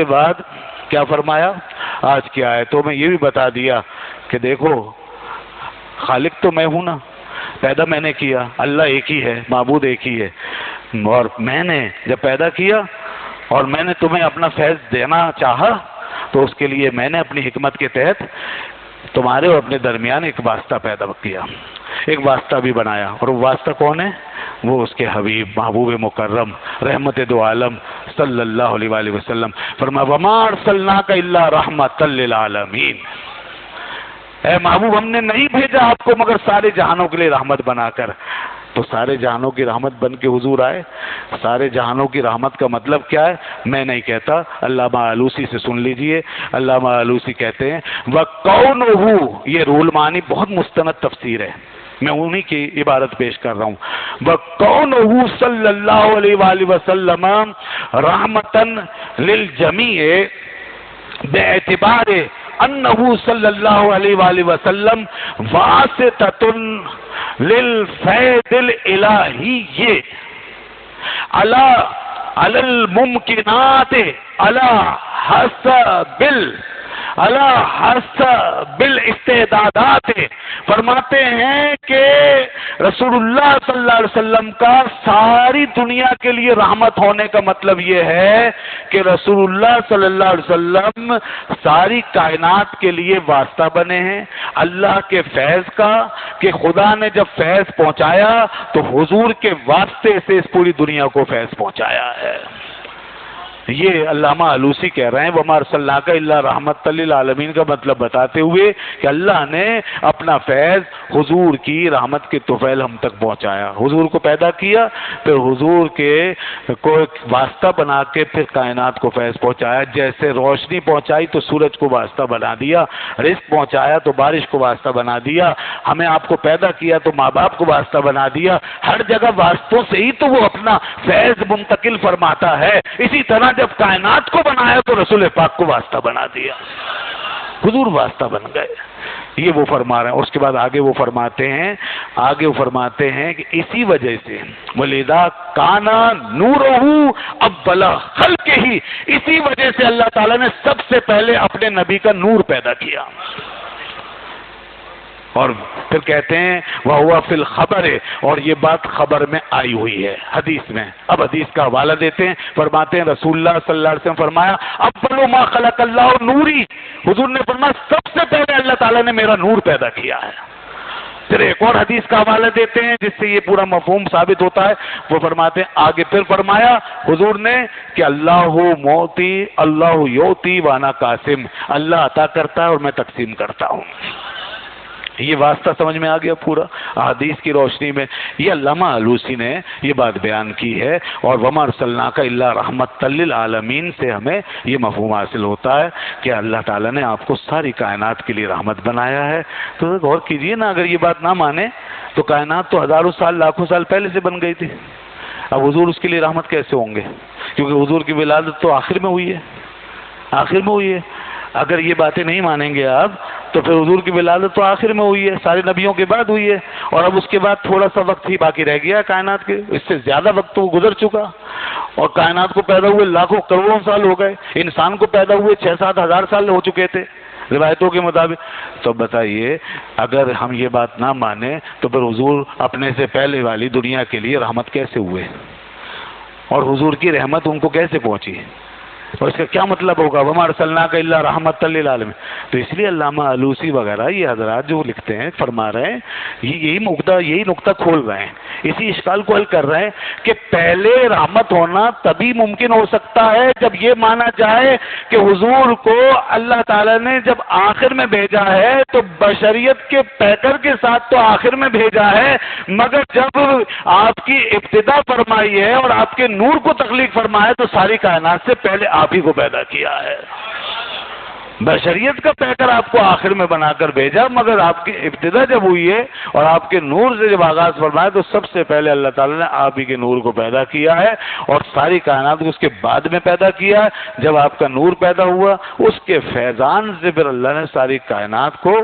کے بعد کیا فرمایا؟ آج کی آیتوں میں یہ بھی بتا دیا کہ دیکھو خالق تو میں ہوں نا، پیدا میں نے کیا، اللہ ایک ہی ہے، معبود ایک ہی ہے، اور میں نے جب پیدا کیا اور میں نے تمہیں اپنا فیض دینا چاہا تو اس کے لیے میں نے اپنی حکمت کے تحت تمہارے اور اپنے درمیان ایک واسطہ پیدا کیا، ایک واسطہ بھی بنایا، اور وہ واسطہ کون ہے؟ وہ اس کے حبیب محبوب مکرم رحمت دو عالم صلی اللہ علیہ وآلہ وسلم۔ فرمایا وما ارسلناک الا رحمۃ للعالمین، اے محبوب ہم نے نہیں بھیجا آپ کو مگر سارے جہانوں کے لیے رحمت بنا کر۔ تو سارے جہانوں کی رحمت بن کے حضور آئے۔ سارے جہانوں کی رحمت کا مطلب کیا ہے؟ میں نہیں کہتا، علامہ آلوسی سے سن لیجئے۔ علامہ آلوسی کہتے ہیں وَقَوْنُهُ، یہ رول معنی بہت مستند تفسیر ہے، میں انہی کی عبارت پیش کر رہا ہوں۔ وَقَوْنُهُ صلی اللہ علیہ وآلہ وسلم رحمتاً للجمیع باعتبار انہو صلی اللہ علیہ وآلہ وسلم واسطۃ للفیض الالہی علی الممکنات علی حسب الاستعدادات۔ فرماتے ہیں کہ رسول اللہ صلی اللہ علیہ وسلم کا ساری دنیا کے لیے رحمت ہونے کا مطلب یہ ہے کہ رسول اللہ صلی اللہ علیہ وسلم ساری کائنات کے لیے واسطہ بنے ہیں اللہ کے فیض کا، کہ خدا نے جب فیض پہنچایا تو حضور کے واسطے سے اس پوری دنیا کو فیض پہنچایا ہے۔ یہ علامہ آلوسی کہہ رہے ہیں وَمَا أَرْسَلْنَاكَ إِلَّا رَحْمَةً لِّلْعَالَمِينَ کا مطلب بتاتے ہوئے کہ اللہ نے اپنا فیض حضور کی رحمت کے طفیل ہم تک پہنچایا، حضور کو پیدا کیا، پھر حضور کے کو واسطہ بنا کے پھر کائنات کو فیض پہنچایا۔ جیسے روشنی پہنچائی تو سورج کو واسطہ بنا دیا، رزق پہنچایا تو بارش کو واسطہ بنا دیا، ہمیں آپ کو پیدا کیا تو ماں باپ کو واسطہ بنا دیا، ہر جگہ واسطوں سے ہی تو وہ اپنا فیض منتقل فرماتا ہے۔ اسی طرح جب کائنات کو بنایا تو رسول پاک کو واسطہ بنا دیا، حضور واسطہ بن گئے۔ یہ وہ فرما رہے ہیں۔ اس کے بعد آگے وہ فرماتے ہیں کہ اسی وجہ سے وَلِذَا كَانَ نُورُهُ أَوَّلَ خَلْقِهِ، اسی وجہ سے اللہ تعالیٰ نے سب سے پہلے اپنے نبی کا نور پیدا کیا۔ اور پھر کہتے ہیں وَهُوَ فِي الْخَبَرِ، اور یہ بات خبر میں آئی ہوئی ہے حدیث میں۔ اب حدیث کا حوالہ دیتے ہیں، فرماتے ہیں رسول اللہ صلی اللہ علیہ وسلم فرمایا اول ما خلق اللہ نوری، حضور نے فرمایا سب سے پہلے اللہ تعالیٰ نے میرا نور پیدا کیا ہے۔ پھر ایک اور حدیث کا حوالہ دیتے ہیں جس سے یہ پورا مفہوم ثابت ہوتا ہے، وہ فرماتے ہیں آگے پھر فرمایا حضور نے کہ اللہ موتی اللہ یوتی وانا قاسم، اللہ عطا کرتا ہے اور میں تقسیم کرتا ہوں۔ یہ واسطہ سمجھ میں آ گیا پورا حدیث کی روشنی میں۔ یہ علامہ آلوسی نے یہ بات بیان کی ہے، اور وما ارسلناک الا رحمۃ للعالمین سے ہمیں یہ مفہوم حاصل ہوتا ہے کہ اللہ تعالیٰ نے آپ کو ساری کائنات کے لیے رحمت بنایا ہے۔ تو غور کیجئے نا، اگر یہ بات نہ مانے تو کائنات تو ہزاروں سال لاکھوں سال پہلے سے بن گئی تھی، اب حضور اس کے لیے رحمت کیسے ہوں گے؟ کیونکہ حضور کی ولادت تو آخر میں ہوئی ہے، آخر میں ہوئی ہے۔ اگر یہ باتیں نہیں مانیں گے آپ تو پھر حضور کی ولادت تو آخر میں ہوئی ہے، سارے نبیوں کے بعد ہوئی ہے، اور اب اس کے بعد تھوڑا سا وقت ہی باقی رہ گیا کائنات کے، اس سے زیادہ وقت تو گزر چکا، اور کائنات کو پیدا ہوئے لاکھوں کروڑوں سال ہو گئے، انسان کو پیدا ہوئے 6-7 ہزار سال ہو چکے تھے روایتوں کے مطابق۔ تو بتائیے اگر ہم یہ بات نہ مانیں تو پھر حضور اپنے سے پہلے والی دنیا کے لیے رحمت کیسے ہوئے، اور حضور کی رحمت ان کو کیسے پہنچی، اور اس کا کیا مطلب ہوگا وما ارسلناک الا رحمۃ للعالمین؟ تو اس لیے علامہ آلوسی وغیرہ یہ حضرات جو لکھتے ہیں فرما رہے ہیں، یہی نقطہ کھول رہے ہیں، اسی اشکال کو حل کر رہے ہیں کہ پہلے رحمت ہونا تبھی ممکن ہو سکتا ہے جب یہ مانا جائے کہ حضور کو اللہ تعالیٰ نے جب آخر میں بھیجا ہے تو بشریت کے پیکر کے ساتھ تو آخر میں بھیجا ہے، مگر جب آپ کی ابتدا فرمائی ہے اور آپ کے نور کو تخلیق فرمایا تو ساری کائنات سے پہلے آپ ہی کو پیدا کیا ہے۔ بشریت کا پیکر آپ کو آخر میں بنا کر بھیجا، مگر آپ کی ابتدا جب ہوئی ہے اور آپ کے نور سے جب آغاز فرمایا تو سب سے پہلے اللہ تعالیٰ نے آپ ہی کے نور کو پیدا کیا ہے، اور ساری کائنات کو اس کے بعد میں پیدا کیا ہے۔ جب آپ کا نور پیدا ہوا اس کے فیضان سے پھر اللہ نے ساری کائنات کو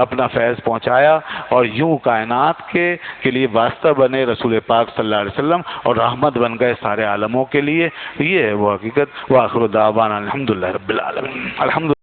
اپنا فیض پہنچایا، اور یوں کائنات کے لیے واسطہ بنے رسول پاک صلی اللہ علیہ وسلم، اور رحمت بن گئے سارے عالموں کے لیے۔ یہ ہے وہ حقیقت۔ وآخر دعوانا الحمدللہ رب العالمین۔ الحمد